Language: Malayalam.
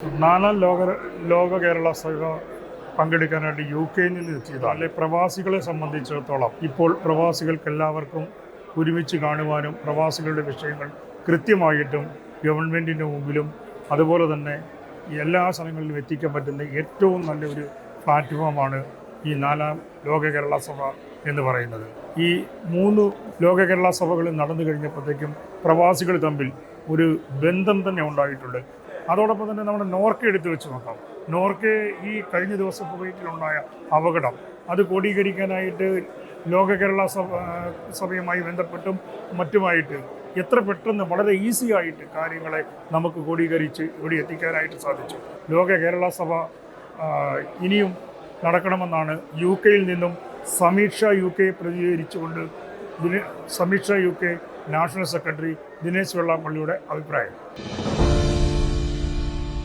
നാലാം ലോക കേരള സഭ പങ്കെടുക്കാനായിട്ട് UK-യിൽ നിന്ന് എത്തിയതാണ്. പ്രവാസികളെ സംബന്ധിച്ചിടത്തോളം ഇപ്പോൾ പ്രവാസികൾക്ക് എല്ലാവർക്കും ഒരുമിച്ച് കാണുവാനും പ്രവാസികളുടെ വിഷയങ്ങൾ കൃത്യമായിട്ടും ഗവൺമെൻറ്റിൻ്റെ മുമ്പിലും അതുപോലെ തന്നെ എല്ലാ സ്ഥലങ്ങളിലും എത്തിക്കാൻ പറ്റുന്ന ഏറ്റവും നല്ലൊരു പ്ലാറ്റ്ഫോമാണ് ഈ നാലാം ലോക കേരള സഭ എന്ന് പറയുന്നത്. ഈ 3 ലോക കേരള സഭകൾ നടന്നു കഴിഞ്ഞപ്പോഴത്തേക്കും പ്രവാസികൾ തമ്മിൽ ഒരു ബന്ധം തന്നെ ഉണ്ടായിട്ടുണ്ട്. അതോടൊപ്പം തന്നെ നമ്മുടെ നോർക്ക എടുത്തു വെച്ച് നോക്കാം. നോർക്ക ഈ കഴിഞ്ഞ ദിവസം കുവൈറ്റിലുണ്ടായ അപകടം അത് ക്രോഡീകരിക്കാനായിട്ട് ലോക കേരള സഭയുമായി ബന്ധപ്പെട്ടും മറ്റുമായിട്ട് എത്ര പെട്ടെന്ന് വളരെ ഈസി ആയിട്ട് കാര്യങ്ങളെ നമുക്ക് ക്രോഡീകരിച്ച് ഇവിടെ എത്തിക്കാനായിട്ട് സാധിച്ചു. ലോക കേരള സഭ ഇനിയും നടക്കണമെന്നാണ് UK-യിൽ നിന്നും സമീക്ഷ UK പ്രതികരിച്ചുകൊണ്ട് സമീക്ഷ UK നാഷണൽ സെക്രട്ടറി ദിനേശ് വെള്ളാപ്പള്ളിയുടെ അഭിപ്രായം.